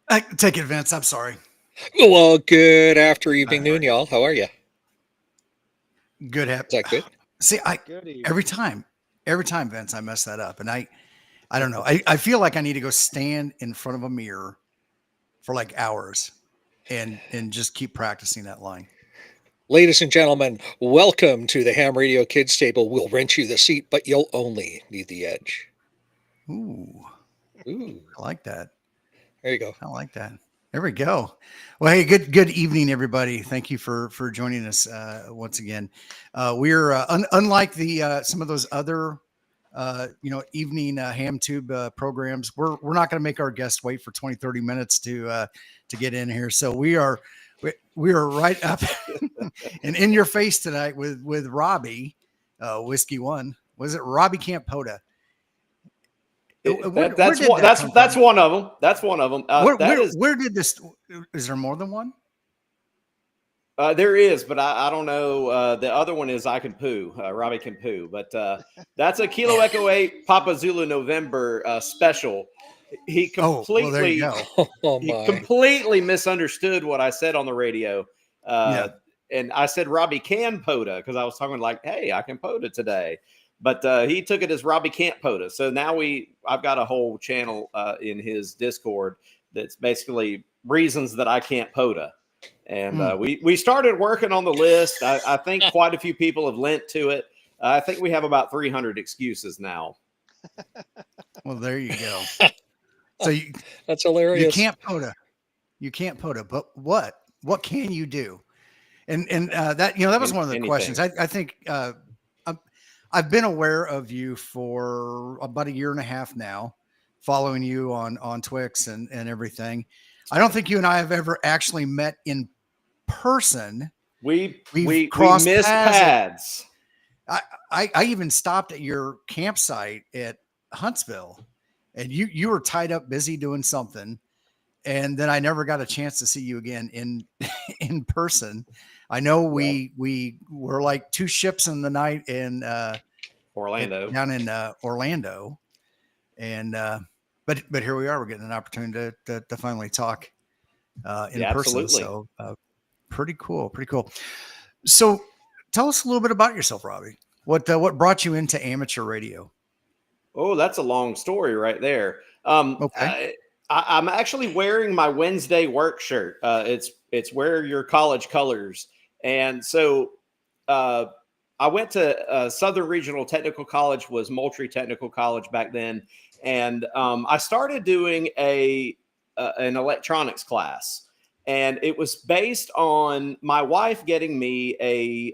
Take it, Vince. I'm sorry. Well, good after evening, All noon, right. y'all. How are you? Good. Is that good? See, Good every evening. time, every time, Vince, I mess that up, and I don't know. I feel like I need to go stand in front of a mirror for like hours, and just keep practicing that line. Ladies and gentlemen, welcome to the Ham Radio Kids Table. We'll rent you the seat, but you'll only need the edge. Ooh, Ooh, I like that. there you go. I like that. There we go. Well, hey, good evening, everybody. Thank you for joining us once again. We're unlike the some of those other evening ham tube programs. We're not going to make our guests wait for 20, 30 minutes to get in here. So we are right up and in your face tonight with Robbie, Whiskey One. Was it Robbie Camp POTA? Where That's did one. that come That's from? one of them. That's one of them. That is Where did this? Is there more than one? there is, but I don't know. The other one is I can poo. Robbie can poo, but that's a Kilo Echo 8 Papa Zulu November special. He Oh, well, there you completely go. Oh he my. completely misunderstood what I said on the radio. Yeah. And I said Robbie can POTA because I was talking like, hey, I can POTA today. But he took it as Robbie can't POTA. So now I've got a whole channel in his Discord that's basically reasons that I can't POTA. And we started working on the list. I think quite a few people have lent to it. I think we have about 300 excuses now. Well, there you go. So That's you hilarious. can't POTA. You can't POTA, but what can you do? And that that was one of the questions. Anything. I think I've been aware of you for about a year and a half now, following you on Twix and everything. I don't think you and I have ever actually met in person. We We've we we crossed missed paths at pads. I even stopped at your campsite at Huntsville, and you were tied up busy doing something, and then I never got a chance to see you again in in person. I know Well, we were like two ships in the night in Orlando. down in Orlando, and but here we are. We're getting an opportunity to finally talk in Yeah, person. absolutely. So pretty cool, pretty cool. So tell us a little bit about yourself, Robbie. What brought you into amateur radio? Oh, that's a long story right there. Okay. I'm actually wearing my Wednesday work shirt. It's wear your college colors, and so uh, I went to Southern Regional Technical College, was Moultrie Technical College back then, and I started doing an electronics class. And it was based on my wife getting me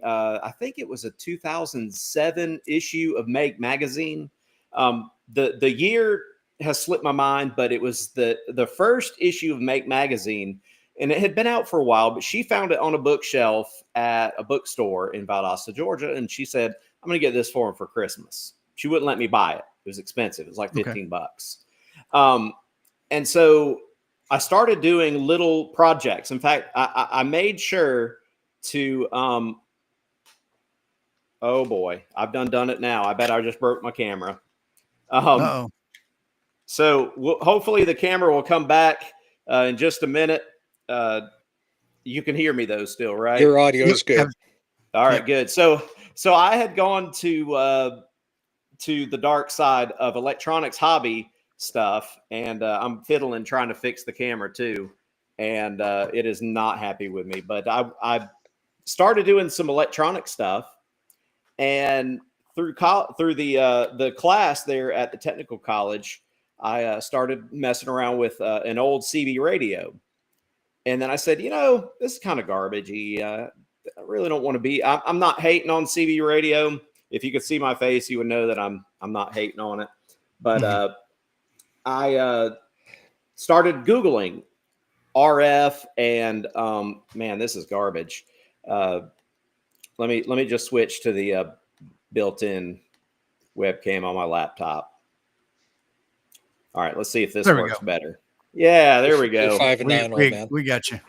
I think it was a 2007 issue of Make magazine. The year has slipped my mind, but it was the first issue of Make magazine, and it had been out for a while. But she found it on a bookshelf at a bookstore in Valdosta, Georgia, and she said, "I'm going to get this for him for Christmas." She wouldn't let me buy it; it was expensive. It was like Okay. $15. Um, and so I started doing little projects. In fact, I made sure to. Oh boy, I've done it now. I bet I just broke my camera. Um, Uh oh. so hopefully the camera will come back in just a minute. You can hear me though, still, right? Your audio Yep. is good. All right, Yep. good. So I had gone to the dark side of electronics hobby stuff, and I'm fiddling trying to fix the camera too, and it is not happy with me. But I started doing some electronic stuff, and through the class there at the technical college, I started messing around with an old CB radio, and then I said, this is kind of garbagey. I really don't want to be. I'm not hating on CB radio. If you could see my face, you would know that I'm not hating on it. But Mhm. I started Googling RF, and man, this is garbage. Uh, let me just switch to the built-in webcam on my laptop. All right, let's see if this There we go. works better. Yeah, there we You're go. 5'9", old man. We got you.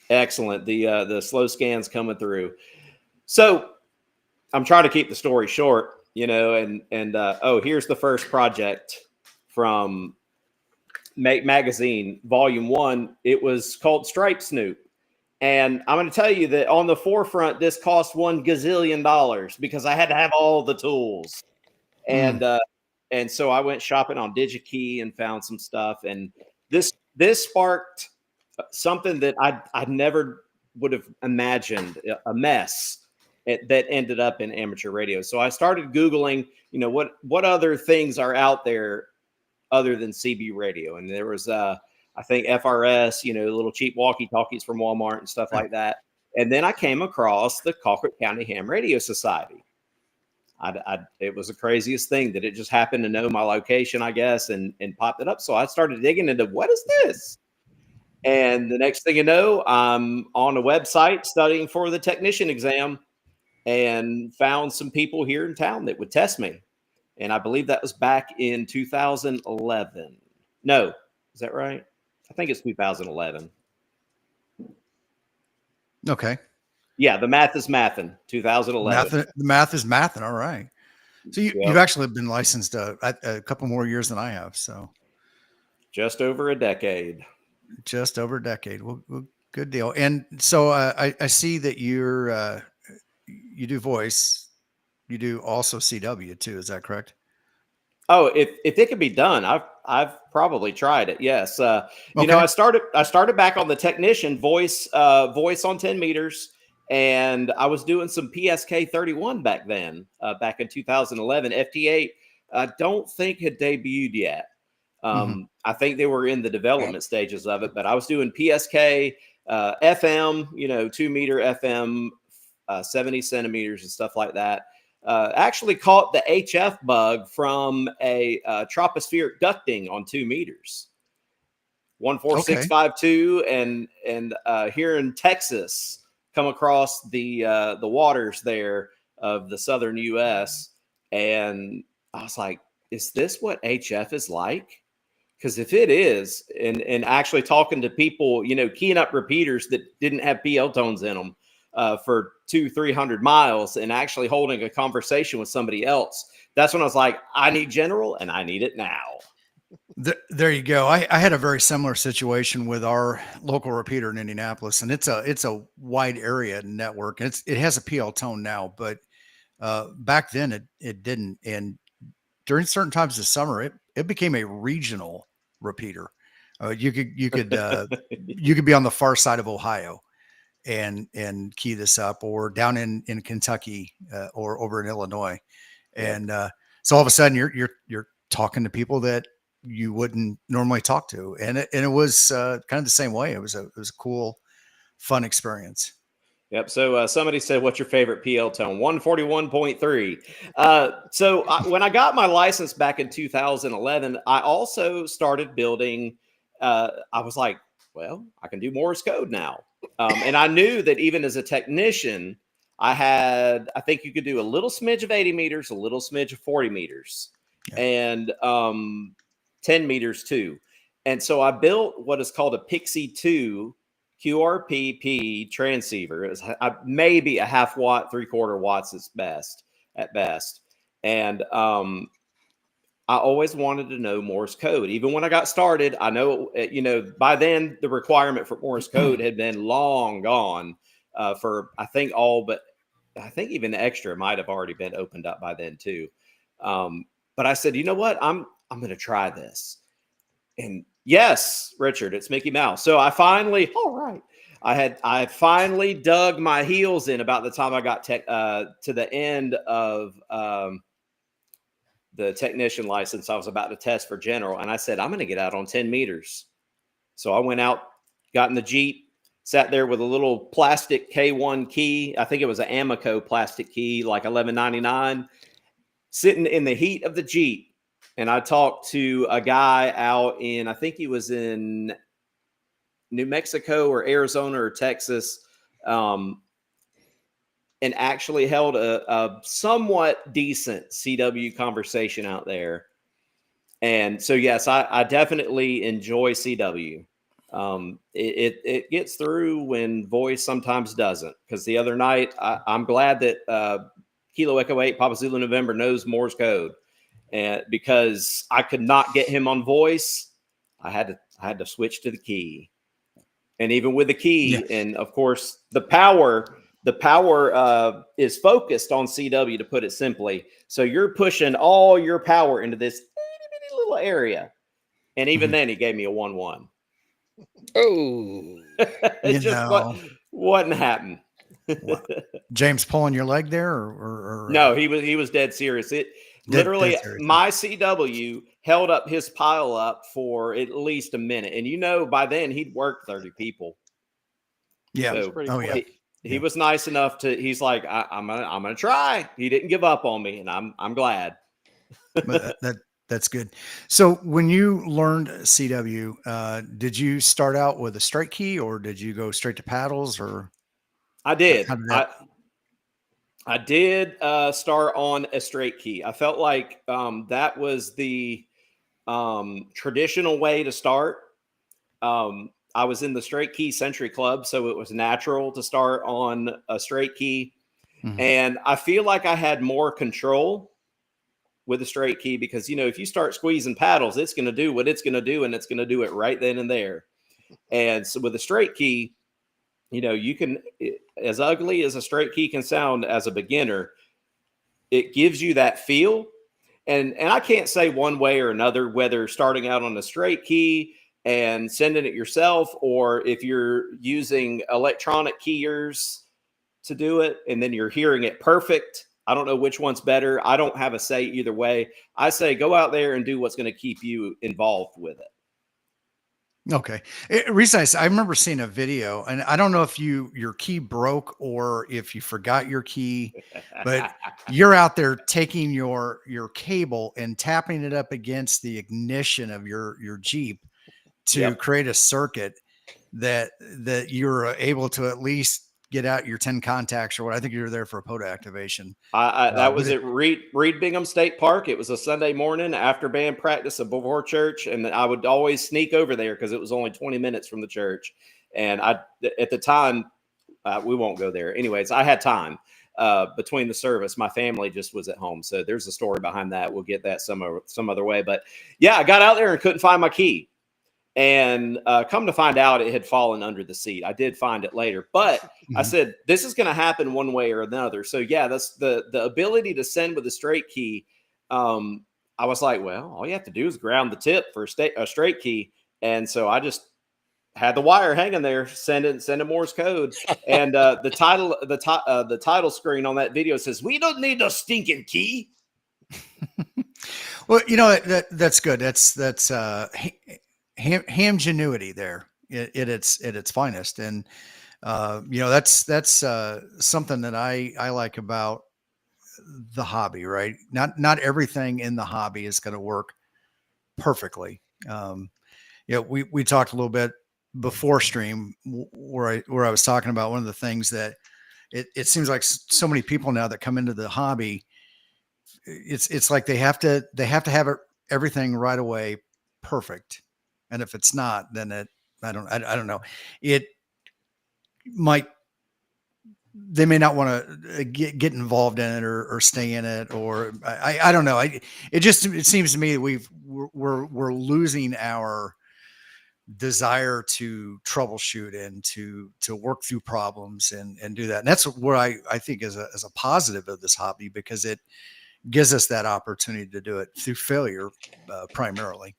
Excellent. The slow scans coming through. So I'm trying to keep the story short, and here's the first project from magazine, volume 1. It was called Stripe Snoop. And I'm going to tell you that on the forefront, this cost $1 gazillion because I had to have all the tools. And so I went shopping on DigiKey and found some stuff. And this sparked something that I never would have imagined, a mess that ended up in amateur radio. So I started Googling, what other things are out there other than CB radio. And there was, I think FRS, little cheap walkie-talkies from Walmart and stuff like that. And then I came across the Colquitt County Ham Radio Society. It was the craziest thing that it just happened to know my location, I guess, and popped it up. So I started digging into what is this? And the next thing you know, I'm on a website studying for the technician exam and found some people here in town that would test me. And I believe that was back in 2011. No, is that right? I think it's 2011. Okay. Yeah, the math is mathin'. 2011. The math is mathing. All right. So you've actually been licensed a couple more years than I have. So just over a decade. Well, good deal. And so I see that you do voice. You do also CW too. Is that correct? Oh, if it could be done, I've probably tried it. Yes. I started back on the technician voice on 10 meters. And I was doing some PSK 31 back then, back in 2011. FT8, I don't think had debuted yet. I think they were in the development stages of it, but I was doing PSK, FM, 2 meter FM, 70 centimeters and stuff like that. Actually caught the HF bug from a tropospheric ducting on 2 meters. 14652 and here in Texas, come across the waters there of the southern U.S. And I was like, is this what HF is like? Because if it is, and actually talking to people, keying up repeaters that didn't have PL tones in them for 200-300 miles and actually holding a conversation with somebody else, that's when I was like, I need general and I need it now. There you go. I had a very similar situation with our local repeater in Indianapolis, and it's a wide area network. And it has a PL tone now, but back then it didn't. And during certain times of summer, it became a regional repeater. You could be on the far side of Ohio and key this up, or down in Kentucky or over in Illinois, and so all of a sudden you're talking to people that you wouldn't normally talk to. And it was kind of the same way. It was a cool, fun experience. Yep. So somebody said, what's your favorite PL tone? 141.3. When I got my license back in 2011, I also started building. I was like, well, I can do Morse code now. And I knew that even as a technician, I think you could do a little smidge of 80 meters, a little smidge of 40 meters. Yeah. And 10 meters too. And so I built what is called a Pixie 2 QRPP transceiver. It was maybe a 0.5 watt, 3/4 watts at best. And I always wanted to know Morse code. Even when I got started, I know, by then the requirement for Morse code had been long gone for, I think even the extra might have already been opened up by then too. But I said, you know what? I'm going to try this. And yes, Richard, it's Mickey Mouse. So I finally dug my heels in about the time I got to the end of the technician license. I was about to test for general, and I said, I'm going to get out on 10 meters. So I went out, got in the Jeep, sat there with a little plastic K1 key. I think it was an Amico plastic key, like $11.99, sitting in the heat of the Jeep. And I talked to a guy out in, I think he was in New Mexico or Arizona or Texas, and actually held a somewhat decent CW conversation out there. And so, yes, I definitely enjoy CW. It gets through when voice sometimes doesn't. Because the other night, I'm glad that Kilo Echo 8 Papa Zulu November knows Morse code. And because I could not get him on voice, I had to switch to the key. And even with the key, and of course the power is focused on CW, to put it simply. So you're pushing all your power into this itty little area. And even then he gave me a 1-1. Oh, It just wasn't happening. James pulling your leg there, or no, he was dead serious. Literally, dead serious. my CW held up his pile up for at least a minute, and by then he'd worked 30 people. Yeah. So, he was nice enough to. He's like, I'm gonna try. He didn't give up on me, and I'm glad. But that's good. So when you learned CW, did you start out with a straight key, or did you go straight to paddles? Or I did. I did start on a straight key. I felt like that was the traditional way to start. I was in the straight key century club, so it was natural to start on a straight key. And I feel like I had more control with a straight key because, if you start squeezing paddles, it's going to do what it's going to do, and it's going to do it right then and there. And so with a straight key, you can, as ugly as a straight key can sound as a beginner, it gives you that feel. And I can't say one way or another, whether starting out on a straight key and sending it yourself, or if you're using electronic keyers to do it and then you're hearing it perfect. I don't know which one's better. I don't have a say either way. I say go out there and do what's going to keep you involved with it. Okay. Recently, I remember seeing a video, and I don't know if your key broke or if you forgot your key, but you're out there taking your cable and tapping it up against the ignition of your Jeep to create a circuit that you're able to at least get out your 10 contacts or what. I think you were there for a POTA activation. That was at Reed Bingham State Park. It was a Sunday morning after band practice before church. And I would always sneak over there because it was only 20 minutes from the church. And at the time, we won't go there. Anyways, I had time between the service. My family just was at home. So there's a story behind that. We'll get that some other way. But yeah, I got out there and couldn't find my key. And come to find out, it had fallen under the seat. I did find it later, but I said, this is going to happen one way or another. So yeah, that's the ability to send with a straight key. I was like, well, all you have to do is ground the tip for a straight key. And so I just had the wire hanging there, sending Morse code. And the title screen on that video says, "We don't need a stinking key." Well, that's good. That's hamgenuity there at its finest. And, that's something that I like about the hobby, right? Not everything in the hobby is going to work perfectly. We talked a little bit before stream where I was talking about one of the things that it seems like so many people now that come into the hobby, it's like they have to have everything right away perfect. And if it's not, then I don't know. They may not want to get involved in it or stay in it, or I don't know. It seems to me that we're losing our desire to troubleshoot and to work through problems and do that. And that's what I think is a positive of this hobby, because it gives us that opportunity to do it through failure, primarily.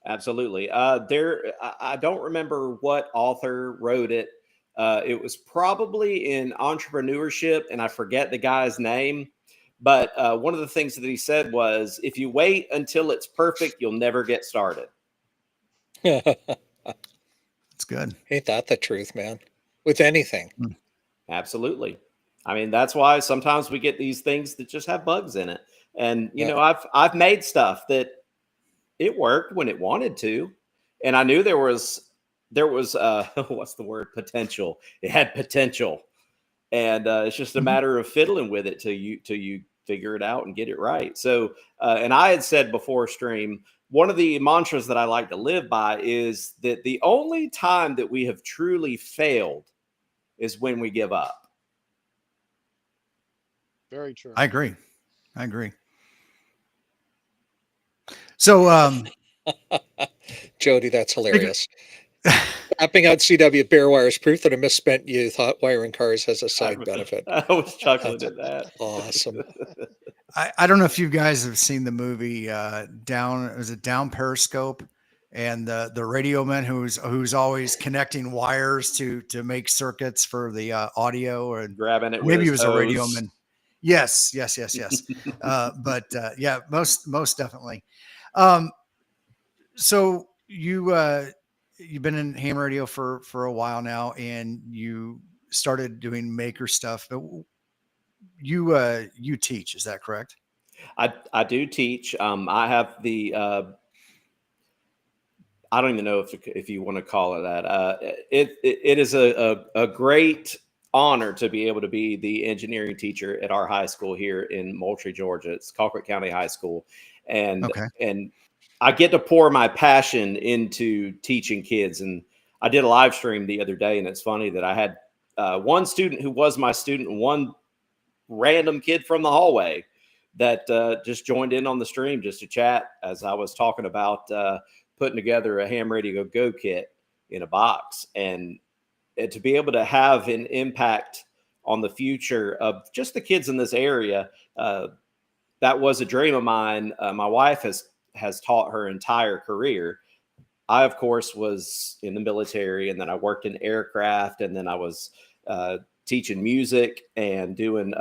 Absolutely. I don't remember what author wrote it. It was probably in entrepreneurship, and I forget the guy's name. But one of the things that he said was, if you wait until it's perfect, you'll never get started. It's good. Ain't that the truth, man? With anything. Absolutely. I mean, that's why sometimes we get these things that just have bugs in it. And, I've made stuff that it worked when it wanted to. And I knew there was what's the word? Potential. It had potential. And it's just a matter of fiddling with it till you figure it out and get it right. So, and I had said before stream, one of the mantras that I like to live by is that the only time that we have truly failed is when we give up. Very true. I agree. So, Jody, that's Speaking- hilarious. Tapping out CW bare wire is proof that a misspent youth hot wiring cars has a side benefit. I was chuckling at that. Awesome. I don't know if you guys have seen the movie Down Periscope, and the radio man who's always connecting wires to make circuits for the audio, or Grabbing it with maybe he his was a radio hose. man. Yes. But yeah, most definitely. Um, so you've been in ham radio for a while now, and you started doing maker stuff. But you teach, is that correct? I do teach. I have the I don't even know if you want to call it that. It is a great honor to be able to be the engineering teacher at our high school here in Moultrie, Georgia. It's Colquitt County High School, and Okay. I get to pour my passion into teaching kids. And I did a live stream the other day, and it's funny that I had one student who was my student, and one random kid from the hallway that just joined in on the stream just to chat as I was talking about putting together a ham radio go kit in a box, and to be able to have an impact on the future of just the kids in this area. That was a dream of mine. My wife has taught her entire career. I, of course, was in the military, and then I worked in aircraft, and then I was teaching music and doing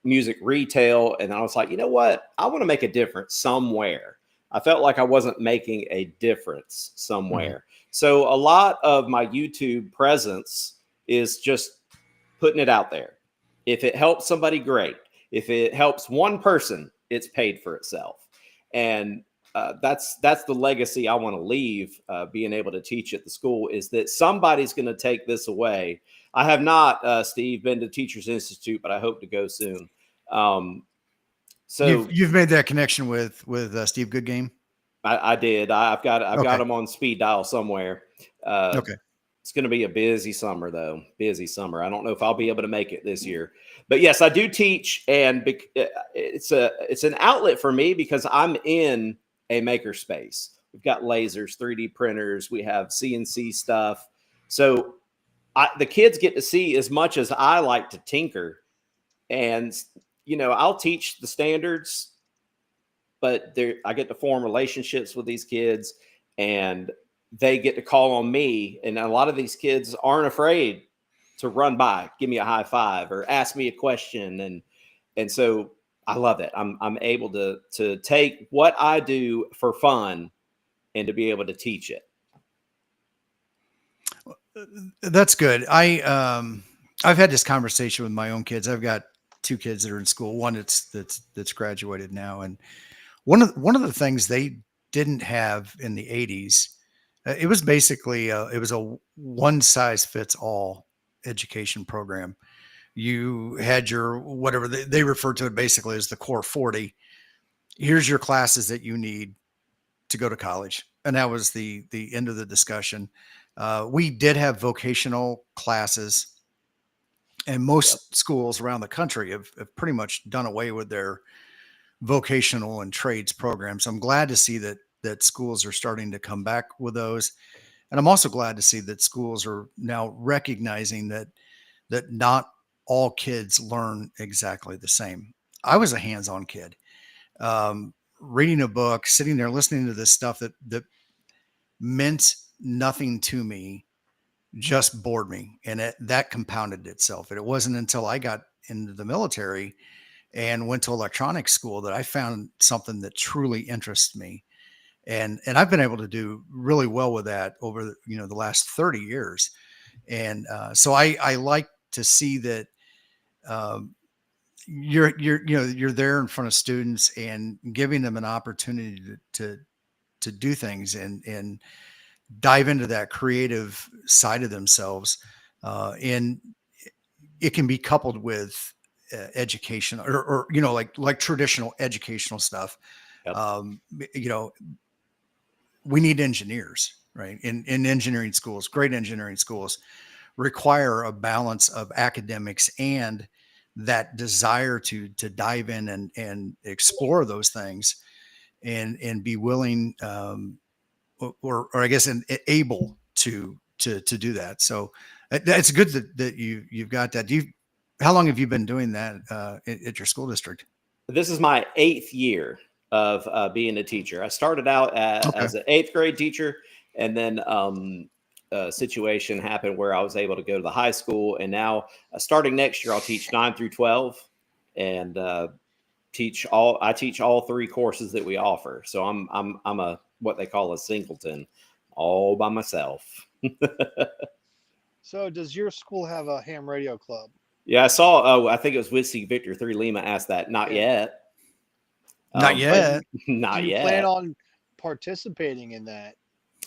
music retail. And I was like, you know what? I want to make a difference somewhere. I felt like I wasn't making a difference somewhere. Mm-hmm. So a lot of my YouTube presence is just putting it out there. If it helps somebody, great. If it helps one person, it's paid for itself. And that's the legacy I want to leave, being able to teach at the school, is that somebody's going to take this away. I have not, Steve, been to Teachers Institute, but I hope to go soon. So you've made that connection with Steve Goodgame. I did. I've got him on speed dial somewhere. Okay. It's going to be a busy summer, though. Busy summer. I don't know if I'll be able to make it this year, but yes, I do teach, and it's an outlet for me because I'm in a maker space. We've got lasers, 3D printers, we have CNC stuff. So the kids get to see as much as I like to tinker. And, I'll teach the standards, but I get to form relationships with these kids, and they get to call on me. And a lot of these kids aren't afraid to run by, give me a high five, or ask me a question. And so I love it. I'm able to take what I do for fun and to be able to teach it. That's good. I've had this conversation with my own kids. I've got two kids that are in school. One that's graduated now, and one of the things they didn't have in the 80s, it was basically it was a one size fits all education program. You had your whatever they referred to it basically as the core 40. Here's your classes that you need to go to college, and that was the end of the discussion. We did have vocational classes, and most schools around the country have pretty much done away with their vocational and trades programs. I'm glad to see that schools are starting to come back with those, and I'm also glad to see that schools are now recognizing that not all kids learn exactly the same. I was a hands-on kid, reading a book, sitting there listening to this stuff that meant nothing to me, just bored me, and that compounded itself. And it wasn't until I got into the military and went to electronics school that I found something that truly interests me, and I've been able to do really well with that over the last 30 years. And so I like to see that you're there in front of students and giving them an opportunity to do things and dive into that creative side of themselves, and it can be coupled with education or like traditional educational stuff. Yep. We need engineers, right? In engineering schools, great engineering schools require a balance of academics and that desire to dive in and explore those things and be willing or I guess able to do that. So that's good that you've got that. How long have you been doing that at your school district? This is my 8th year of being a teacher. I started out as an 8th grade teacher, and then a situation happened where I was able to go to the high school. And now, starting next year, I'll teach 9 through 12, and I teach all 3 courses that we offer. So I'm a what they call a singleton, all by myself. So does your school have a ham radio club? Yeah, I saw. Oh, I think it was Whiskey Victor 3 Lima asked that. Not yet. Not yet. Not Do you yet. plan on participating in that?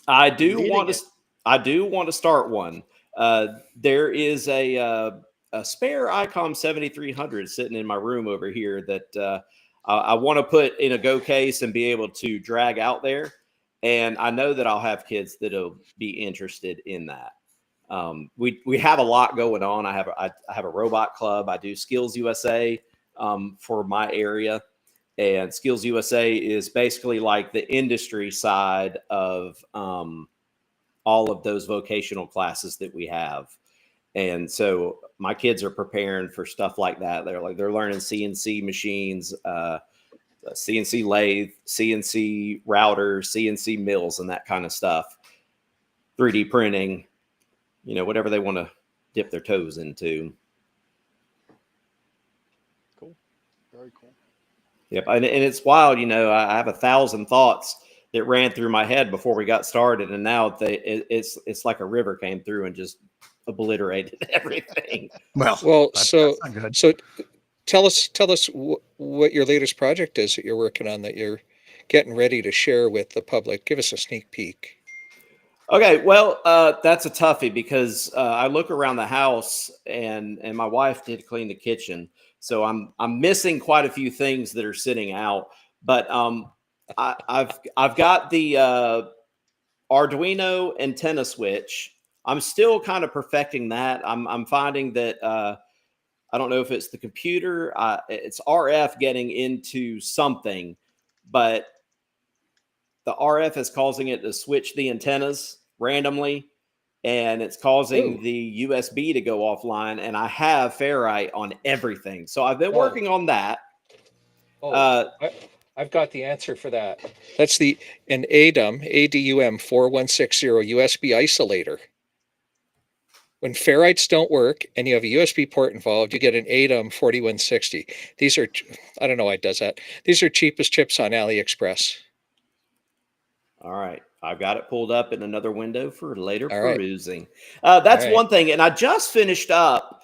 I do want to start one. There is a spare ICOM 7300 sitting in my room over here that I want to put in a go case and be able to drag out there. And I know that I'll have kids that'll be interested in that. We have a lot going on. I have a robot club. I do Skills USA for my area, and Skills USA is basically like the industry side of all of those vocational classes that we have. And so my kids are preparing for stuff like that. They're learning CNC machines, CNC lathe, CNC routers, CNC mills, and that kind of stuff. 3D printing. Whatever they want to dip their toes into. Cool. Very cool. Yep. And it's wild. I have 1,000 thoughts that ran through my head before we got started. And now it's like a river came through and just obliterated everything. Well, that's so not good. so tell us what your latest project is that you're working on that you're getting ready to share with the public. Give us a sneak peek. Okay, well, that's a toughie because I look around the house and my wife did clean the kitchen, so I'm missing quite a few things that are sitting out. But I've got the Arduino antenna switch. I'm still kind of perfecting that. I'm finding that I don't know if it's the computer, it's RF getting into something, but the RF is causing it to switch the antennas randomly, and it's causing the USB to go offline. And I have ferrite on everything, so I've been working on that. I've got the answer for that. That's an ADUM 4160 USB isolator. When ferrites don't work and you have a USB port involved, you get an ADUM 4160. These are, I don't know why it does that. These are cheapest chips on AliExpress. All right. I've got it pulled up in another window for later perusing. Right. That's one thing. And I just finished up.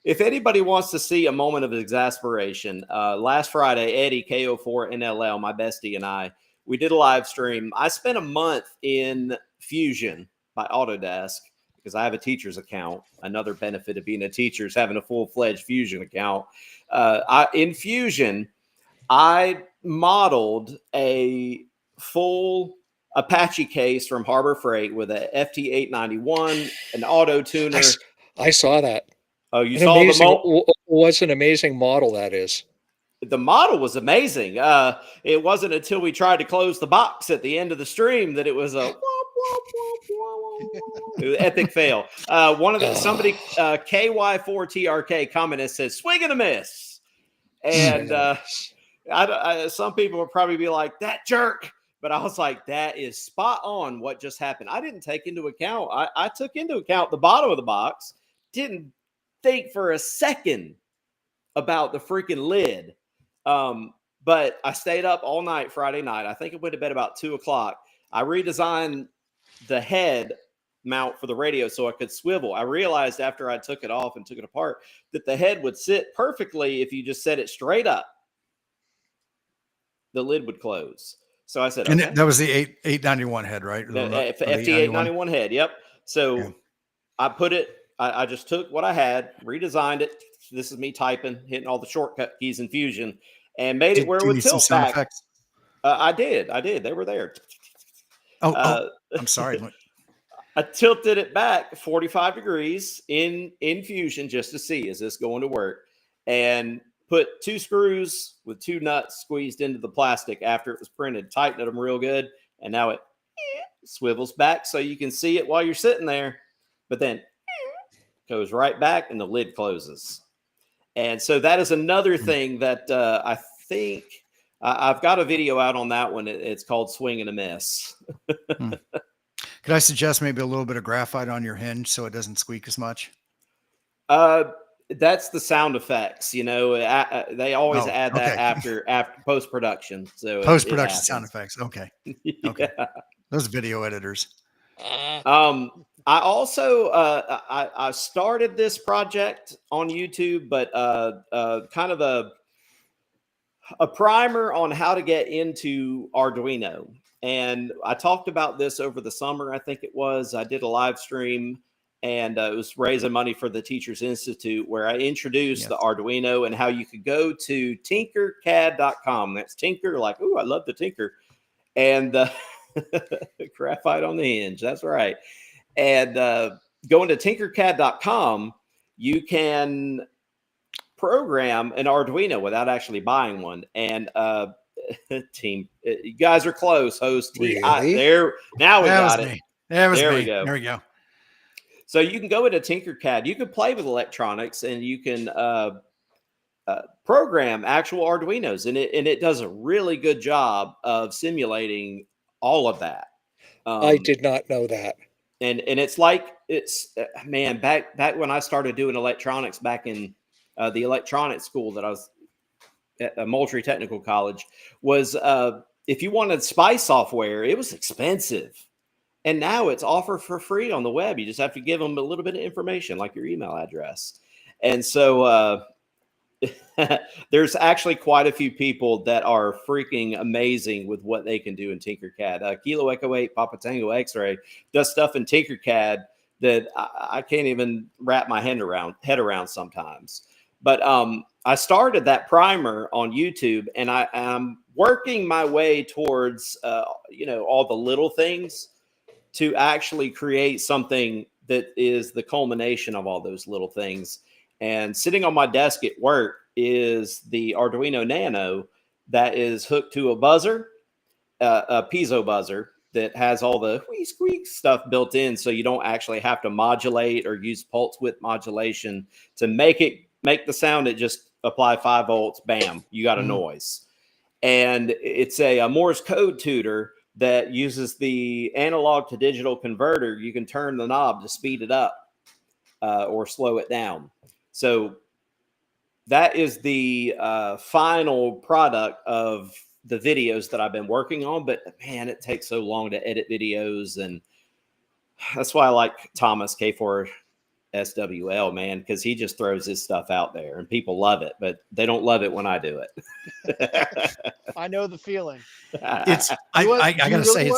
If anybody wants to see a moment of exasperation, last Friday, Eddie, KO4NLL, my bestie, and we did a live stream. I spent a month in Fusion by Autodesk because I have a teacher's account. Another benefit of being a teacher is having a full-fledged Fusion account. In Fusion, I modeled a full Apache case from Harbor Freight with a FT891, an auto tuner. I saw that. Oh, you saw the model? What an amazing model that is. The model was amazing. It wasn't until we tried to close the box at the end of the stream that it was a epic fail. Somebody KY4TRK commented says swing and a miss, and some people would probably be like that jerk. But I was like, that is spot on what just happened. I didn't take into account. I took into account the bottom of the box. Didn't think for a second about the freaking lid. But I stayed up all night Friday night. I think it went to bed about 2:00. I redesigned the head mount for the radio so I could swivel. I realized after I took it off and took it apart that the head would sit perfectly if you just set it straight up. The lid would close. So I said, okay. And that was the 891 head, right? The FT891 head. Yep. So I just took what I had, redesigned it. This is me typing, hitting all the shortcut keys in Fusion, and made it where it would tilt back. I did. They were there. I'm sorry. I tilted it back 45 degrees in Fusion just to see, is this going to work? And put 2 screws with 2 nuts squeezed into the plastic after it was printed, tightened them real good, and now it swivels back so you can see it while you're sitting there, but then goes right back and the lid closes. And so that is another thing that I think I've got a video out on that one. It's called Swing and a Miss. Could I suggest maybe a little bit of graphite on your hinge so it doesn't squeak as much? That's the sound effects. You know, they always add that after post production. So Post production sound effects. Okay. Okay. Yeah. Those video editors. I also I started this project on YouTube, but kind of a primer on how to get into Arduino. And I talked about this over the summer. I think it was. I did a live stream, and it was raising money for the Teachers Institute, where I introduced the Arduino and how you could go to tinkercad.com. That's tinker, like, ooh, I love the tinker. And graphite on the hinge. That's right. And going to tinkercad.com, you can program an Arduino without actually buying one. And team, you guys are close, host. Really? There, now we got it. Me. There me. we go. There we go. So you can go into Tinkercad. You can play with electronics, and you can program actual Arduinos, and it does a really good job of simulating all of that. I did not know that. And it's like man, back when I started doing electronics back in the electronics school that I was at a Moultrie Technical College, was if you wanted SPICE software, it was expensive. And now it's offered for free on the web. You just have to give them a little bit of information, like your email address. And so there's actually quite a few people that are freaking amazing with what they can do in Tinkercad. Kilo Echo 8 Papa Tango X-Ray does stuff in Tinkercad that I can't even wrap my head around sometimes. But I started that primer on YouTube, and I'm working my way towards all the little things to actually create something that is the culmination of all those little things. And sitting on my desk at work is the Arduino Nano that is hooked to a buzzer, a piezo buzzer that has all the squeak stuff built in, so you don't actually have to modulate or use pulse width modulation to make the sound. It just apply 5 volts, bam, you got a noise. And it's a Morse code tutor that uses the analog to digital converter. You can turn the knob to speed it up or slow it down. So that is the final product of the videos that I've been working on. But man, it takes so long to edit videos, and that's why I like Thomas K4SWL, man, because he just throws his stuff out there and people love it, but they don't love it when I do it. I know the feeling. It's I gotta say,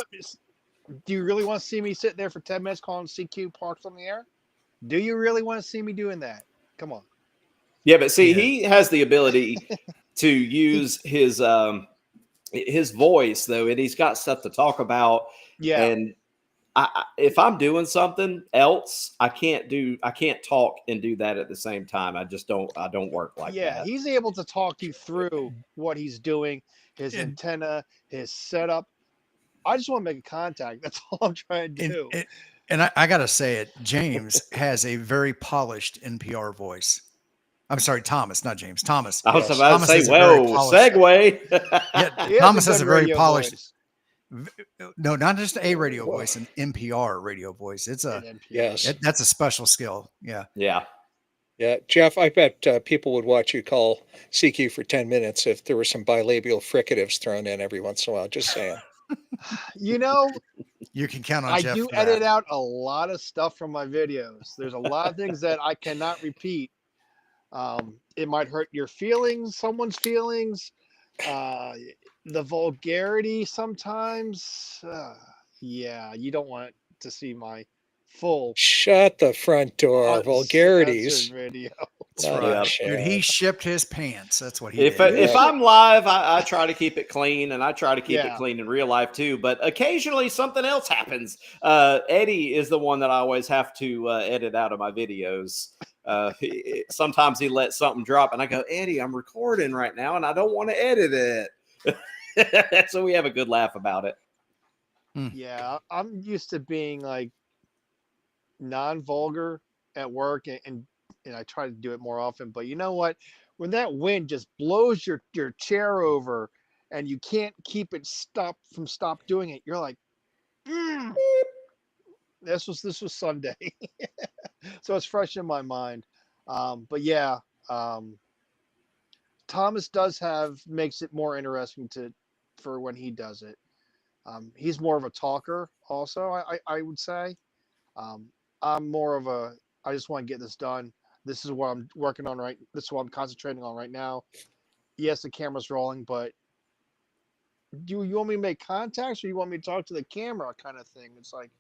do you really want to see me sitting there for 10 minutes calling CQ Parks on the air? Do you really want to see me doing that? Come on. Yeah, but see, he has the ability to use his voice, though, and he's got stuff to talk about. Yeah. And if I'm doing something else, I can't talk and do that at the same time. I don't work like that. Yeah, he's able to talk you through what he's doing, his antenna, his setup. I just want to make a contact. That's all I'm trying to do. And I got to say it, James has a very polished NPR voice. I'm sorry, Thomas, not James. Thomas. I was about to say, whoa, segue. Yeah, Thomas has a very polished voice. No, not just a radio voice, an NPR radio voice. It's that's a special skill. Yeah. Yeah. Yeah. Jeff, I bet people would watch you call CQ for 10 minutes if there were some bilabial fricatives thrown in every once in a while. Just saying. You know, you can count on Jeff. I do edit out a lot of stuff from my videos. There's a lot of things that I cannot repeat. It might hurt your feelings, someone's feelings. The vulgarity sometimes. Yeah, you don't want to see my full. Shut the front door. Vulgarities. Video. That's right. Dude, he shipped his pants. That's what he did. If I'm live, I try to keep it clean, and I try to keep it clean in real life too. But occasionally something else happens. Eddie is the one that I always have to edit out of my videos. Sometimes he lets something drop, and I go, Eddie, I'm recording right now, and I don't want to edit it. So we have a good laugh about it. Yeah, I'm used to being like non-vulgar at work, and I try to do it more often. But you know what? When that wind just blows your chair over, and you can't keep it stop doing it, you're like, "Mm." This was Sunday, so it's fresh in my mind. But yeah, um, Thomas does have makes it more interesting to for when he does it. He's more of a talker, also. I would say. Um, I'm more of a I just want to get this done. This is what I'm working on right. This is what I'm concentrating on right now. Yes, the camera's rolling, but do you want me to make contacts or you want me to talk to the camera, kind of thing? It's like,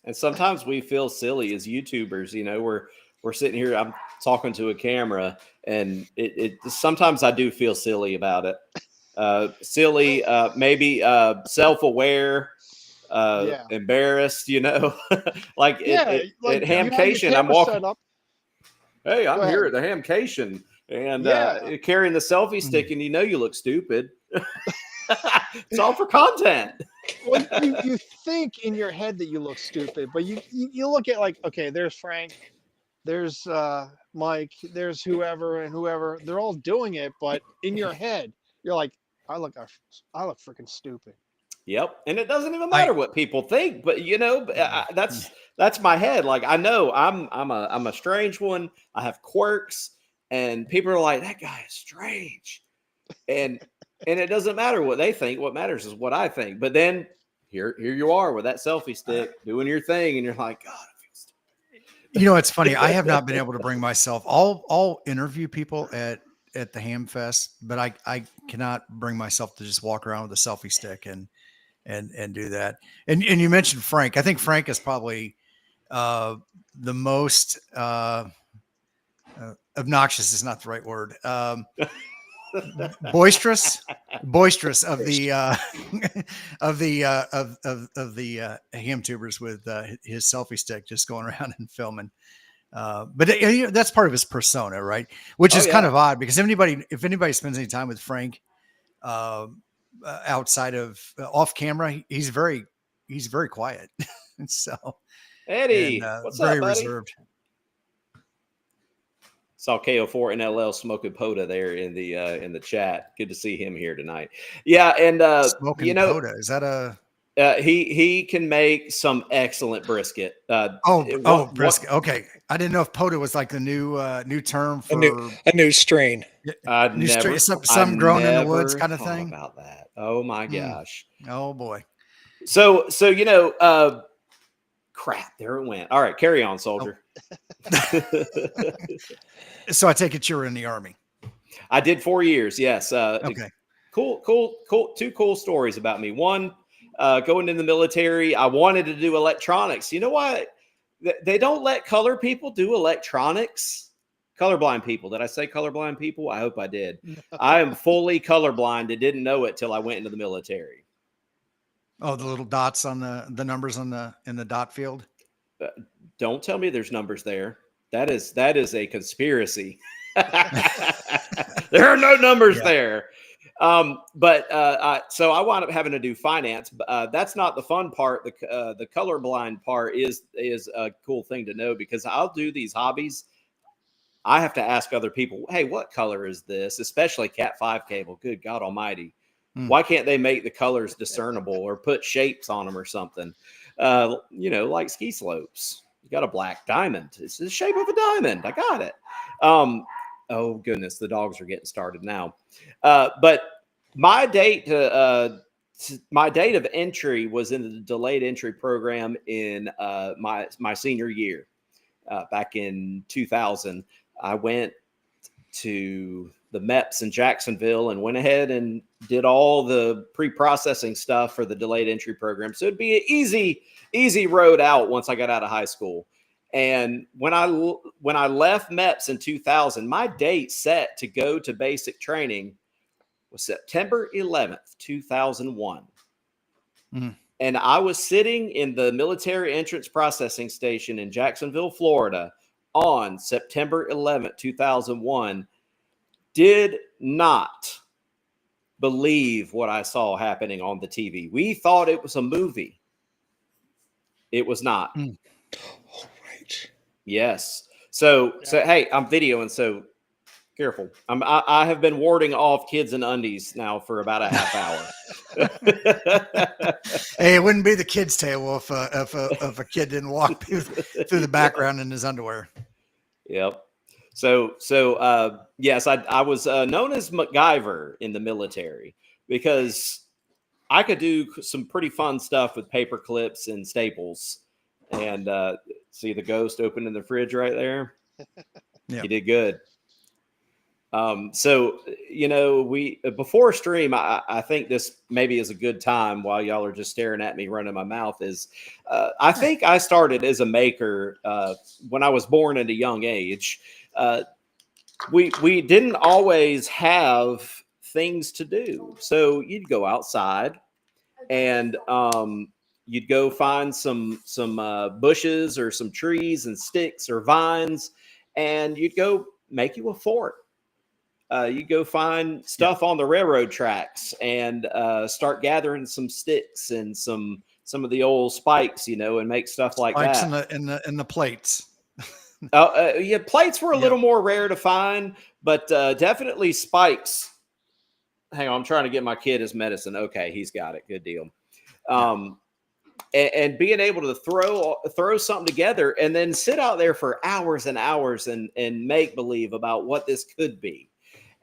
And sometimes we feel silly as YouTubers. You know, we're sitting here. I'm talking to a camera, and it sometimes I do feel silly about it. Silly, maybe self-aware, yeah, embarrassed. You know, like yeah, at like you have your Hamcation, I'm camera walking. set up. Hey, Go I'm here ahead. at the Hamcation, and Yeah, carrying the selfie stick, and you know you look stupid. It's all for content. well, you think in your head that you look stupid, but you look at like, okay, there's Frank, there's Mike, there's whoever and whoever. They're all doing it, but in your head, you're like, I look freaking stupid. Yep, and it doesn't even I matter what people think, but you know, that's my head. Like I know I'm a strange one. I have quirks, and people are like, that guy is strange, and it doesn't matter what they think. What matters is what I think. But then here you are with that selfie stick doing your thing, and you're like, God, I feel stupid. You know, it's funny. I have not been able to bring myself. I'll interview people at the Ham Fest, but I cannot bring myself to just walk around with a selfie stick and do that. And you mentioned Frank. I think Frank is probably the most obnoxious is not the right word. Boisterous of the of the ham tubers with his selfie stick, just going around and filming. But you know, that's part of his persona, right? Which Oh is kind yeah. of odd because if anybody spends any time with Frank uh, outside of off camera, he's very quiet. So and Eddie, what's very up, buddy? reserved. Saw KO4 NLL smoking POTA there in the chat. Good to see him here tonight. Yeah, and you Smoking know, POTA, is that a he can make some excellent brisket. brisket? Okay, I didn't know if POTA was like the new term A new for a new strain. I some grown in the woods never kind of thought thing. about that. Oh my Mm. gosh. Oh boy. So you know, crap, there it went. All right, carry on, soldier. So I take it you were in the Army. I did 4 years. Yes. Okay. Cool. Two cool stories about me. One, going in the military, I wanted to do electronics. You know why? They don't let color people do electronics. Colorblind people. Did I say colorblind people? I hope I did. I am fully colorblind and didn't know it till I went into the military. Oh, the little dots on the numbers in the dot field. Don't tell me there's numbers there. That is a conspiracy. There are no numbers there. So I wound up having to do finance. That's not the fun part. The colorblind part is a cool thing to know because I'll do these hobbies. I have to ask other people, hey, what color is this? Especially Cat 5 cable. Good God Almighty. Why can't they make the colors discernible or put shapes on them or something? You know, like ski slopes. You got a black diamond. It's the shape of a diamond. I got it. Oh goodness, the dogs are getting started now. But my date of entry was in the delayed entry program in my senior year back in 2000. I went to the MEPS in Jacksonville and went ahead and did all the pre-processing stuff for the delayed entry program. So it'd be an easy road out once I got out of high school. And when I left MEPS in 2000, my date set to go to basic training was September 11th, 2001. Mm. And I was sitting in the military entrance processing station in Jacksonville, Florida on September 11th, 2001. Did not believe what I saw happening on the TV. We thought it was a movie. It was not. Mm. Oh, right. Yes. So Yeah. hey, I'm videoing. So careful. I have been warding off kids in undies now for about a half hour. Hey, it wouldn't be the kid's tale if a kid didn't walk through the background in his underwear. Yep. So yes, I was known as MacGyver in the military because I could do some pretty fun stuff with paper clips and staples. And see the ghost open in the fridge right there. Yeah. You did good. So we before stream, I think this maybe is a good time while y'all are just staring at me running my mouth. Is I think I started as a maker when I was born at a young age. We didn't always have things to do, so you'd go outside and you'd go find some bushes or some trees and sticks or vines, and you'd go make you a fort. You go find stuff on the railroad tracks and start gathering some sticks and some of the old spikes, and make stuff like Spikes that. in the plates. Yeah, plates were a Yep. little more rare to find, but definitely spikes. Hang on, I'm trying to get my kid his medicine. Okay, he's got it. Good deal. And being able to throw something together and then sit out there for hours and hours and make believe about what this could be.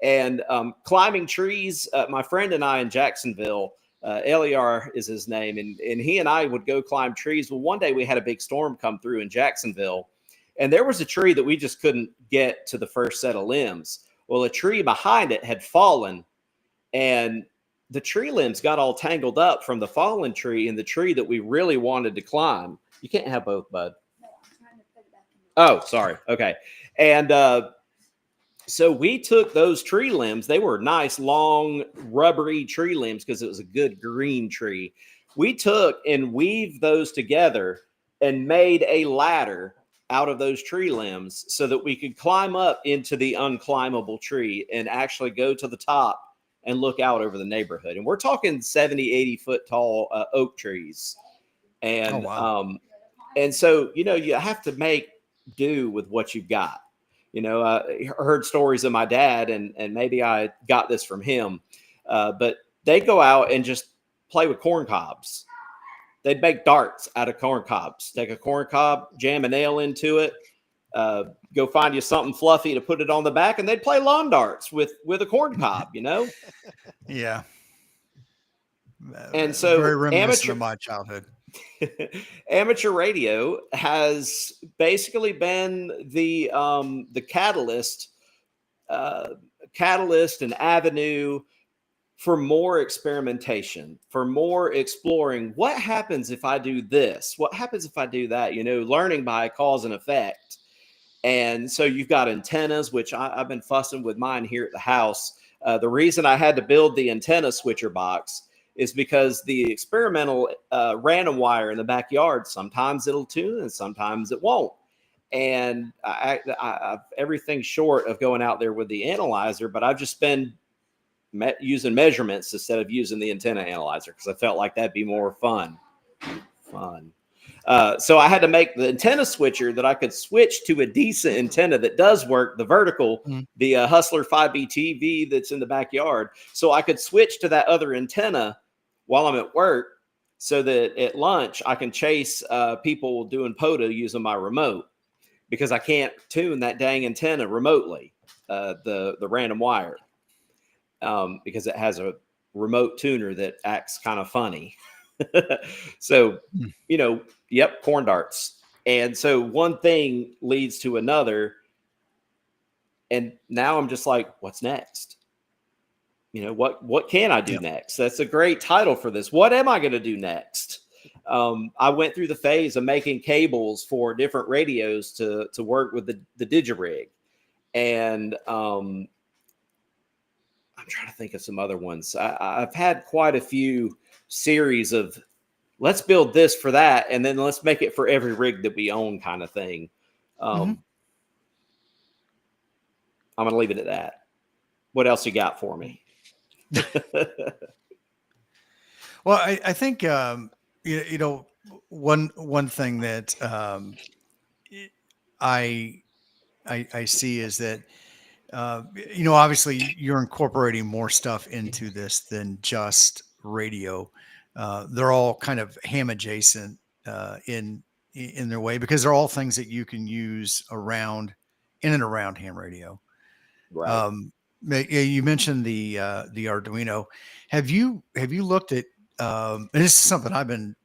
And climbing trees, my friend and I in Jacksonville, Eliar is his name, and he and I would go climb trees. Well, one day we had a big storm come through in Jacksonville, and there was a tree that we just couldn't get to the first set of limbs. Well, a tree behind it had fallen, and the tree limbs got all tangled up from the fallen tree and the tree that we really wanted to climb. You can't have both, bud. No, I'm trying to put it back in. Oh, sorry. Okay. And so we took those tree limbs. They were nice, long, rubbery tree limbs because it was a good green tree. We took and weaved those together and made a ladder out of those tree limbs so that we could climb up into the unclimbable tree and actually go to the top and look out over the neighborhood. And we're talking 70, 80 foot tall oak trees. And, Oh, wow. And so, you have to make do with what you've got. I heard stories of my dad, and maybe I got this from him, but they go out and just play with corn cobs. They'd make darts out of corn cobs. Take a corn cob, jam a nail into it, go find you something fluffy to put it on the back, and they'd play lawn darts with a corn cob, Yeah. And so very reminiscent of my childhood. Amateur radio has basically been the catalyst and avenue for more experimentation, for more exploring. What happens if I do this? What happens if I do that? Learning by cause and effect. And so you've got antennas, which I've been fussing with mine here at the house. The reason I had to build the antenna switcher box is because the experimental random wire in the backyard, sometimes it'll tune and sometimes it won't. And I everything short of going out there with the analyzer, but I've just been using measurements instead of using the antenna analyzer because I felt like that'd be more fun. So I had to make the antenna switcher that I could switch to a decent antenna that does work, the vertical, the Hustler 5B TV that's in the backyard. So I could switch to that other antenna while I'm at work so that at lunch I can chase people doing POTA using my remote because I can't tune that dang antenna remotely, the random wire, because it has a remote tuner that acts kind of funny. So, yep, corn darts. And so one thing leads to another. And now I'm just like, what's next? What can I do next? That's a great title for this. What am I going to do next? I went through the phase of making cables for different radios to work with the DigiRig. And I'm trying to think of some other ones. I've had quite a few series of let's build this for that, and then let's make it for every rig that we own kind of thing. I'm going to leave it at that. What else you got for me? Well, I think you know, one thing that I I see is that you know, obviously you're incorporating more stuff into this than just radio. They're all kind of ham adjacent in their way because they're all things that you can use around in and around ham radio. Right. You mentioned the Arduino. Have you looked at and this is something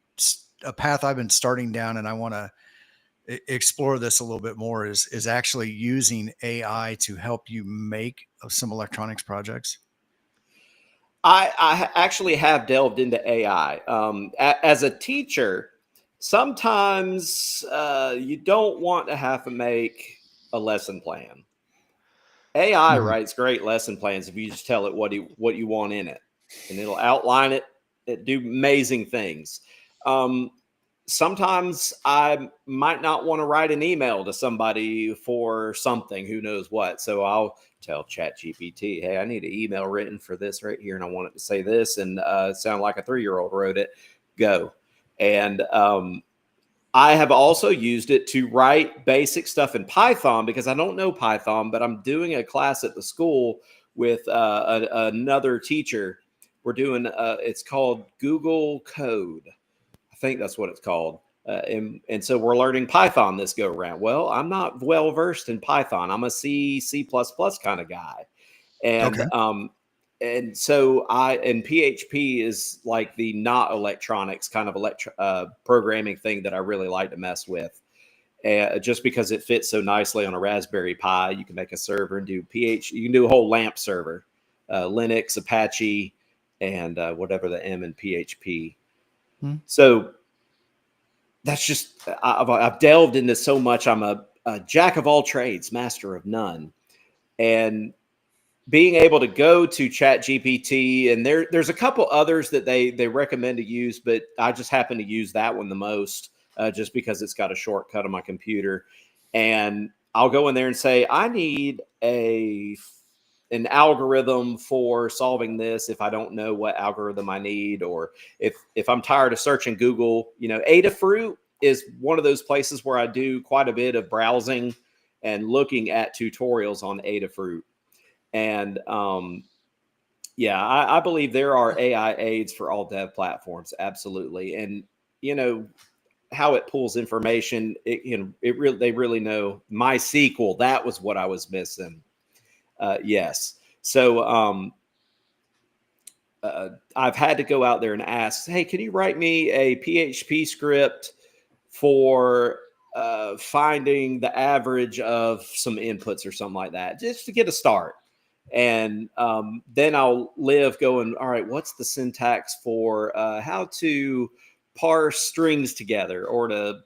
a path I've been starting down, and I want to explore this a little bit more is actually using AI to help you make some electronics projects. I actually have delved into AI. As a teacher, sometimes you don't want to have to make a lesson plan. AI Mhm. writes great lesson plans if you just tell it what you want in it, and it'll outline it. It do amazing things. Um, Sometimes I might not want to write an email to somebody for something, who knows what. So I'll tell ChatGPT, hey, I need an email written for this right here, and I want it to say this and sound like a 3-year-old wrote it. Go. And I have also used it to write basic stuff in Python because I don't know Python, but I'm doing a class at the school with another teacher. We're doing, it's called Google Code. I think that's what it's called. And so we're learning Python this go around. Well, I'm not well versed in Python. I'm a C++ kind of guy. And Okay. and so and PHP is like the not electronics kind of programming thing that I really like to mess with. Just because it fits so nicely on a Raspberry Pi, you can make a server and do You can do a whole LAMP server, Linux, Apache, and whatever the M in PHP. So that's just I've delved into so much. I'm a jack of all trades, master of none, and being able to go to ChatGPT, and there's a couple others that they recommend to use, but I just happen to use that one the most, just because it's got a shortcut on my computer. And I'll go in there and say, I need an algorithm for solving this if I don't know what algorithm I need, or if I'm tired of searching Google. Adafruit is one of those places where I do quite a bit of browsing and looking at tutorials on Adafruit. And yeah, I believe there are AI aids for all dev platforms. Absolutely. And how it pulls information, they really know. MySQL, that was what I was missing. Yes. So I've had to go out there and ask, hey, can you write me a PHP script for finding the average of some inputs or something like that, just to get a start. And then I'll live going, all right, what's the syntax for how to parse strings together, or to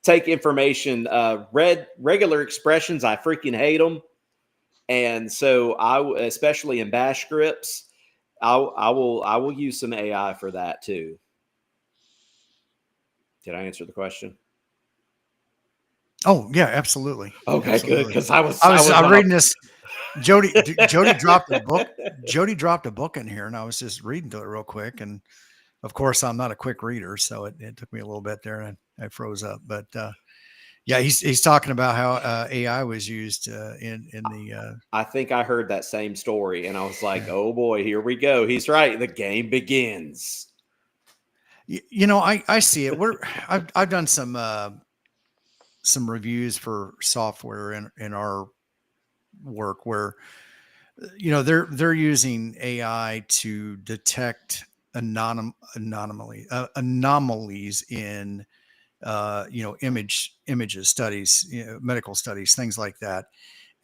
take information, regular expressions. I freaking hate them. And so especially in bash scripts, I will use some AI for that too. Did I answer the question? Oh yeah, absolutely. Okay, Absolutely. good. Because I was I'm reading this. Jody dropped a book. Jody dropped a book in here, and I was just reading to it real quick. And of course, I'm not a quick reader, so it took me a little bit there, and I froze up. But yeah, he's talking about how AI was used in the. I think I heard that same story, and I was like, "Oh boy, here we go." He's right. The game begins. I see it. I've done some reviews for software in our work where they're using AI to detect anomalies in images studies, medical studies, things like that.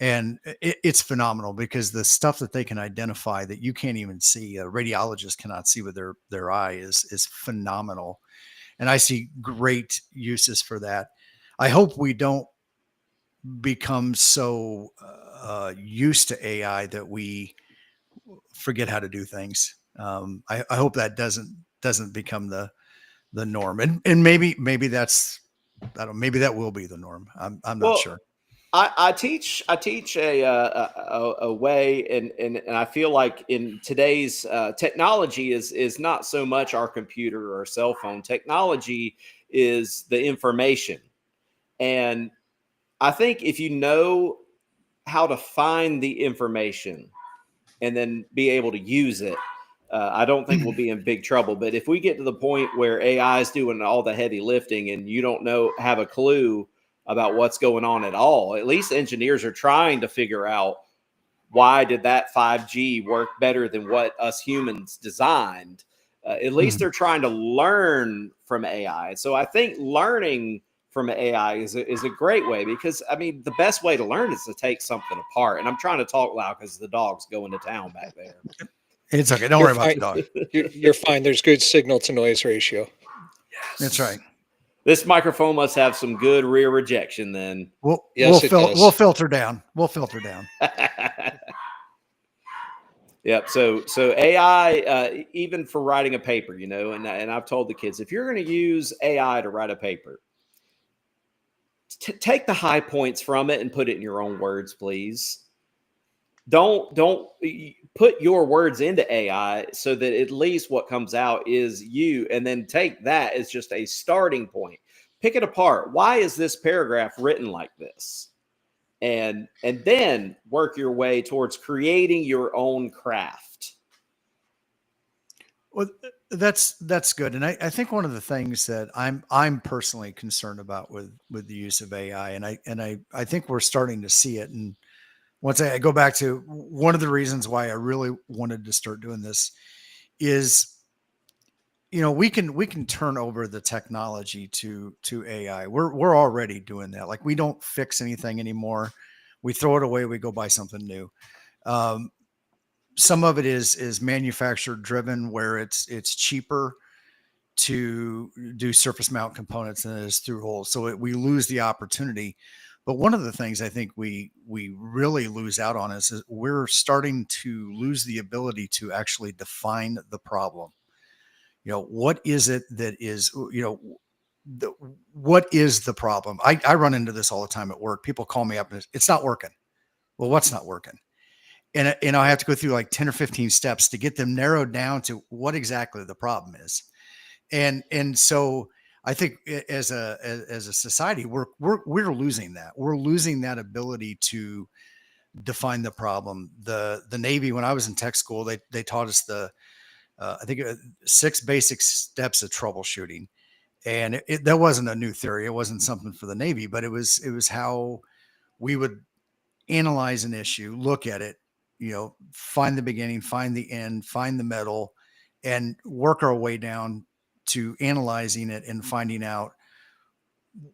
And it's phenomenal because the stuff that they can identify that you can't even see, a radiologist cannot see with their eye, is phenomenal. And I see great uses for that. I hope we don't become so used to AI that we forget how to do things. I hope that doesn't become the norm, and maybe that's, I don't know, maybe that will be the norm. I'm not Well, sure. I teach a way, and I feel like in today's technology is not so much our computer or cell phone. Technology is the information, and I think if you know how to find the information and then be able to use it, I don't think we'll be in big trouble. But if we get to the point where AI is doing all the heavy lifting and you don't have a clue about what's going on at all, at least engineers are trying to figure out why did that 5G work better than what us humans designed. At least they're trying to learn from AI. So I think learning from AI is a great way, because I mean the best way to learn is to take something apart. And I'm trying to talk loud because the dog's going to town back there. It's okay. Don't You're worry about the fine. dog. You're fine. There's good signal to noise ratio. That's right. This microphone must have some good rear rejection then. Yes, it does. We'll filter down. We'll filter down. Yep. So AI, even for writing a paper, and I've told the kids, if you're going to use AI to write a paper, take the high points from it and put it in your own words, please. Don't put your words into AI so that at least what comes out is you, and then take that as just a starting point. Pick it apart. Why is this paragraph written like this? And then work your way towards creating your own craft. Well, that's good. And I think one of the things that I'm personally concerned about with the use of AI, and I think we're starting to see it. And once I go back to one of the reasons why I really wanted to start doing this is, we can turn over the technology to AI. We're already doing that. Like, we don't fix anything anymore. We throw it away. We go buy something new. Some of it is manufacturer driven, where it's cheaper to do surface mount components than it is through holes. So we lose the opportunity. But one of the things I think we really lose out on is we're starting to lose the ability to actually define the problem. What is it that is, what is the problem? I run into this all the time at work. People call me up and it's not working. Well, what's not working? And I have to go through like 10 or 15 steps to get them narrowed down to what exactly the problem is. And so I think as a society, we're losing that. We're losing that ability to define the problem. The Navy, when I was in tech school, they taught us I think 6 basic steps of troubleshooting. And that wasn't a new theory. It wasn't something for the Navy, but it was how we would analyze an issue, look at it, find the beginning, find the end, find the middle, and work our way down to analyzing it and finding out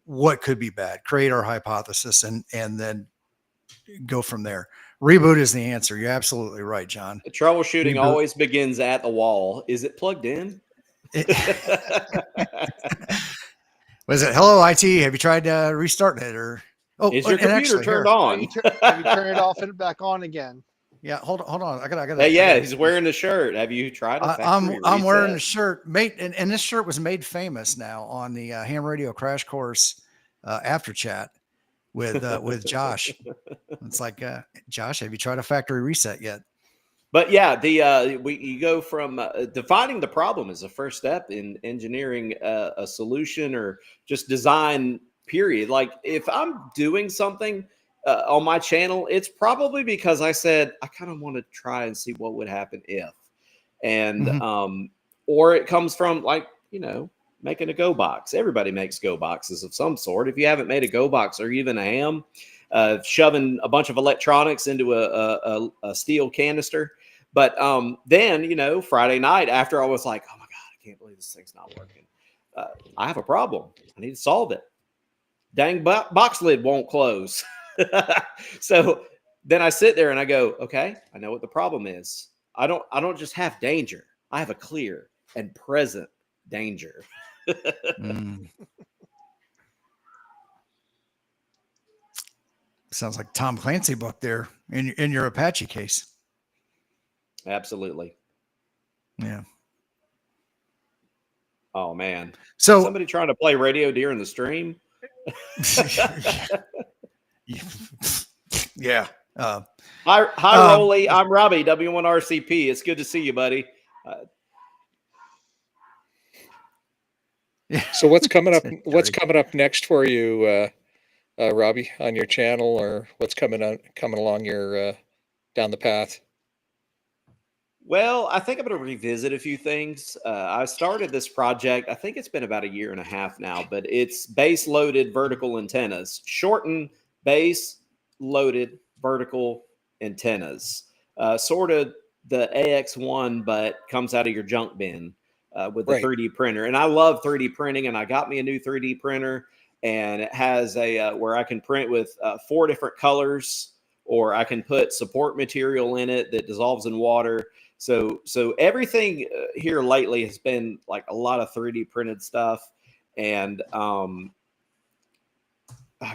what could be bad, create our hypothesis, and then go from there. Reboot is the answer. You're absolutely right, John. The troubleshooting always begins at the wall. Is it plugged in? Was it hello IT? Have you tried restarting it, or is your computer turned on? Have you turned it off and back on again? Yeah, hold on. I got. Hey, he's wearing the shirt. Have you tried it? I'm wearing the shirt, mate, and this shirt was made famous now on the Ham Radio Crash Course after chat with Josh. It's like, Josh, have you tried a factory reset yet? But yeah, you go from defining the problem is the first step in engineering a solution, or just design. Period. Like, if I'm doing something on my channel, it's probably because I said I kind of want to try and see what would happen if, and or it comes from making a go box. Everybody makes go boxes of some sort. If you haven't made a go box or even a ham, shoving a bunch of electronics into a steel canister. But then Friday night after, I was like, oh my God, I can't believe this thing's not working. I have a problem. I need to solve it. Dang box lid won't close. So then I sit there and I go, okay, I know what the problem is. I don't just have danger. I have a clear and present danger. Sounds like Tom Clancy book there in your Apache case. Absolutely. Yeah. Oh man. So somebody trying to play radio during the stream. Yeah. Hi, Rolly. I'm Robbie, W1RCP. It's good to see you, buddy. Yeah. So what's coming up? What's coming up next for you, Robbie, on your channel, or what's coming along your down the path? Well, I think I'm going to revisit a few things. I started this project, I think it's been about a year and a half now, but it's base loaded vertical antennas, shortened base loaded vertical antennas, sort of the AX1, but comes out of your junk bin with the Right. 3D printer. And I love 3D printing, and I got me a new 3D printer, and it has a where I can print with 4 different colors, or I can put support material in it that dissolves in water. So everything here lately has been like a lot of 3D printed stuff, and I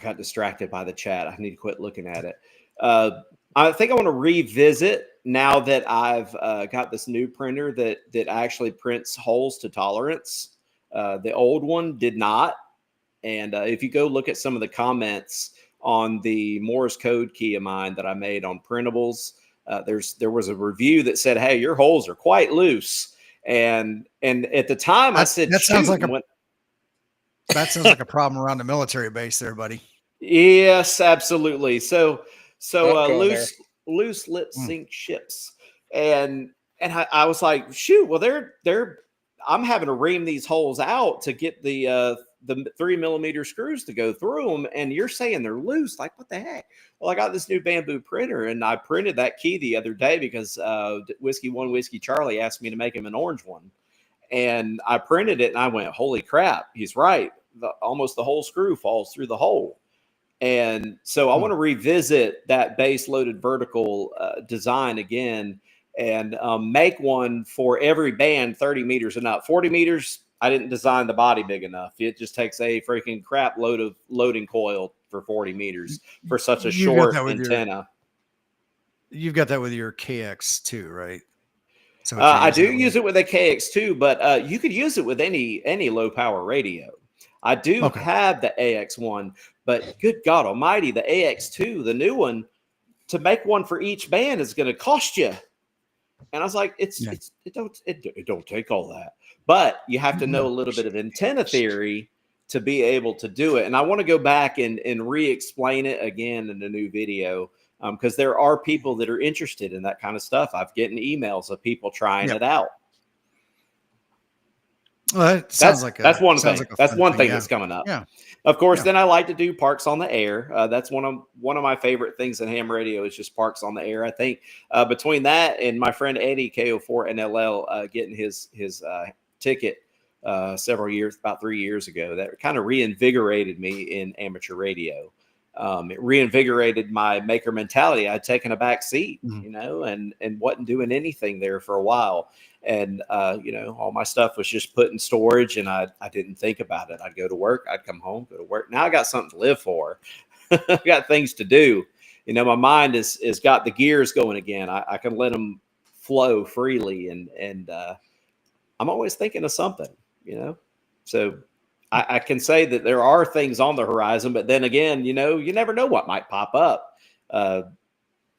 got distracted by the chat. I need to quit looking at it. I think I want to revisit now that I've got this new printer that actually prints holes to tolerance. The old one did not, and if you go look at some of the comments on the Morse code key of mine that I made on printables. There was a review that said, "Hey, your holes are quite loose," and at the time I said, that sounds like that sounds like a problem around the military base there, buddy. Yes, absolutely. So loose lip Mm. sync ships, and I was like, shoot, well they're I'm having to ream these holes out to get the 3mm screws to go through them, and you're saying they're loose. Like, what the heck? Well, I got this new bamboo printer, and I printed that key the other day because Whiskey 1 Whiskey Charlie asked me to make him an orange one, and I printed it, and I went, holy crap, he's right. Almost the whole screw falls through the hole. And so I want to revisit that base loaded vertical design again, and make one for every band 30 meters and up. 40 meters, I didn't design the body big enough. It just takes a freaking crap load of loading coil for 40 meters for such a short antenna. You've got that with your KX2, right? So I do use it with a KX2, but you could use it with any low power radio. I do have the AX1, but good God Almighty, the AX2, the new one, to make one for each band is going to cost you. And I was like, it don't take all that, but you have to know a little bit of antenna theory to be able to do it. And I want to go back and re-explain it again in a new video, because there are people that are interested in that kind of stuff. I've gotten emails of people trying it out. Well, that sounds that's one thing. Like that's one thing that's coming up. Yeah. Of course, then I like to do parks on the air. That's one of my favorite things in ham radio is just parks on the air. I think between that and my friend Eddie KO4NLL getting his ticket about 3 years ago, that kind of reinvigorated me in amateur radio. It reinvigorated my maker mentality. I'd taken a back seat, and wasn't doing anything there for a while. And, all my stuff was just put in storage, and I didn't think about it. I'd go to work, I'd come home, go to work. Now I got something to live for. I got things to do. My mind is got the gears going again. I can let them flow freely, and I'm always thinking of something, so I can say that there are things on the horizon, but then again, you never know what might pop up.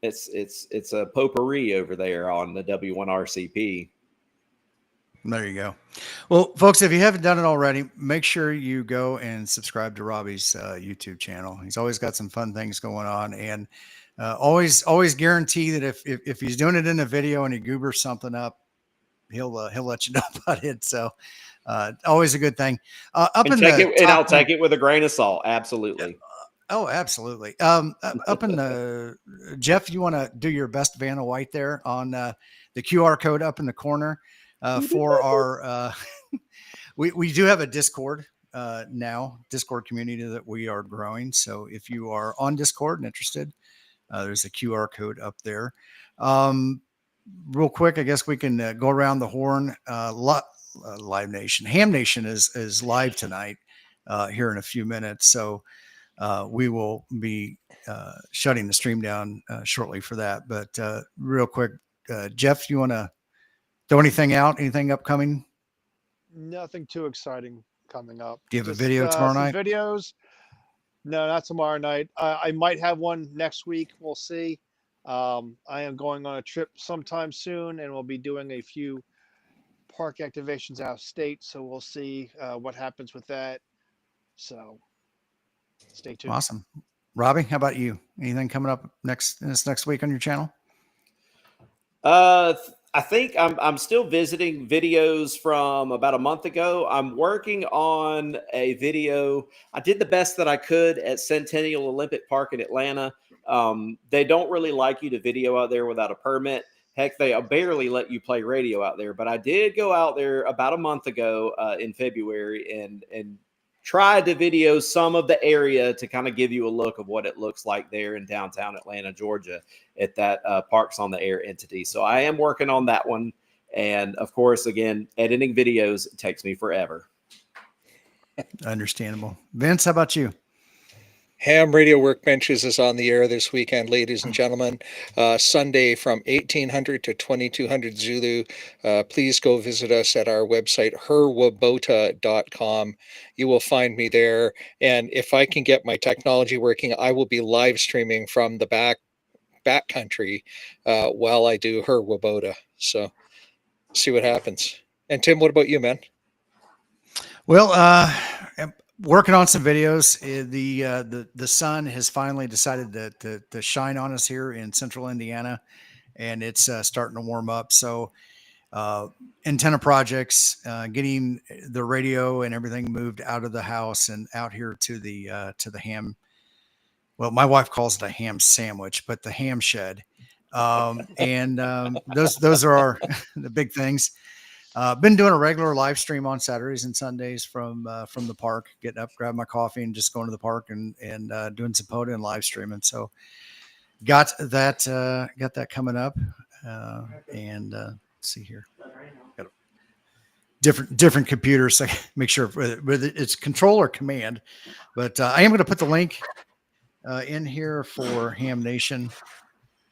It's a potpourri over there on the W1RCP. There you go. Well, folks, if you haven't done it already, make sure you go and subscribe to Robbie's YouTube channel. He's always got some fun things going on, and always guarantee that if he's doing it in a video and he goobers something up, he'll let you know about it. So always a good thing. I'll take it with a grain of salt. Absolutely. Oh, absolutely. Up in the Jeff, you want to do your best Vanna White there on the QR code up in the corner for our we do have a Discord now, Discord community that we are growing. So if you are on Discord and interested, there's a QR code up there. Real quick, I guess we can go around the horn. Live Nation, Ham Nation is live tonight here in a few minutes. So we will be shutting the stream down shortly for that. But real quick, Jeff, you want to throw anything out? Anything upcoming? Nothing too exciting coming up. Do you have a video tomorrow night? Videos. No, not tomorrow night. I might have one next week. We'll see. I am going on a trip sometime soon, and we'll be doing a few park activations out of state. So we'll see what happens with that. So stay tuned. Awesome. Robbie, how about you? Anything coming up this next week on your channel? I think I'm still visiting videos from about a month ago. I'm working on a video. I did the best that I could at Centennial Olympic Park in Atlanta. They don't really like you to video out there without a permit. Heck, they barely let you play radio out there. But I did go out there about a month ago in February and tried to video some of the area to kind of give you a look of what it looks like there in downtown Atlanta, Georgia, at that Parks on the Air entity. So I am working on that one. And of course, again, editing videos takes me forever. Understandable. Vince, how about you? Ham Radio Workbenches is on the air this weekend, ladies and gentlemen. Sunday from 1800 to 2200 Zulu. Please go visit us at our website, herwabota.com. You will find me there. And if I can get my technology working, I will be live streaming from the back country while I do Her Wabota. So see what happens. And Tim, what about you, man? Well, I'm working on some videos. The sun has finally decided to shine on us here in central Indiana, and it's starting to warm up. So antenna projects, getting the radio and everything moved out of the house and out here to the ham. Well, my wife calls it a ham sandwich, but the ham shed. Those are our the big things. Been doing a regular live stream on Saturdays and Sundays from the park, getting up, grabbing my coffee, and just going to the park and doing some POTA and live streaming. So got that coming up. Let's see here, got different computers. So make sure whether it's control or command. But I am going to put the link in here for Ham Nation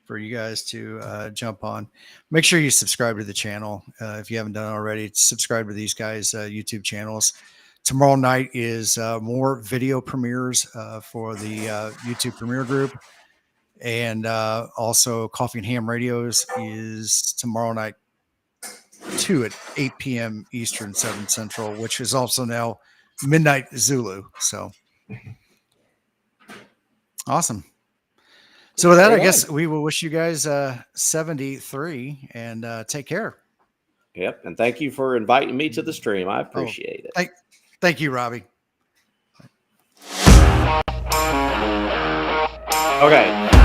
for you guys to jump on. Make sure you subscribe to the channel if you haven't done it already. Subscribe to these guys' YouTube channels. Tomorrow night is more video premieres for the YouTube premiere group. And also Coffee and Ham Radios is tomorrow night 2 at 8 p.m. Eastern, 7 Central, which is also now midnight Zulu. So awesome. So with that, I guess we will wish you guys 73 and take care. Yep. And thank you for inviting me to the stream. I appreciate it. Thank you, Robbie. Okay.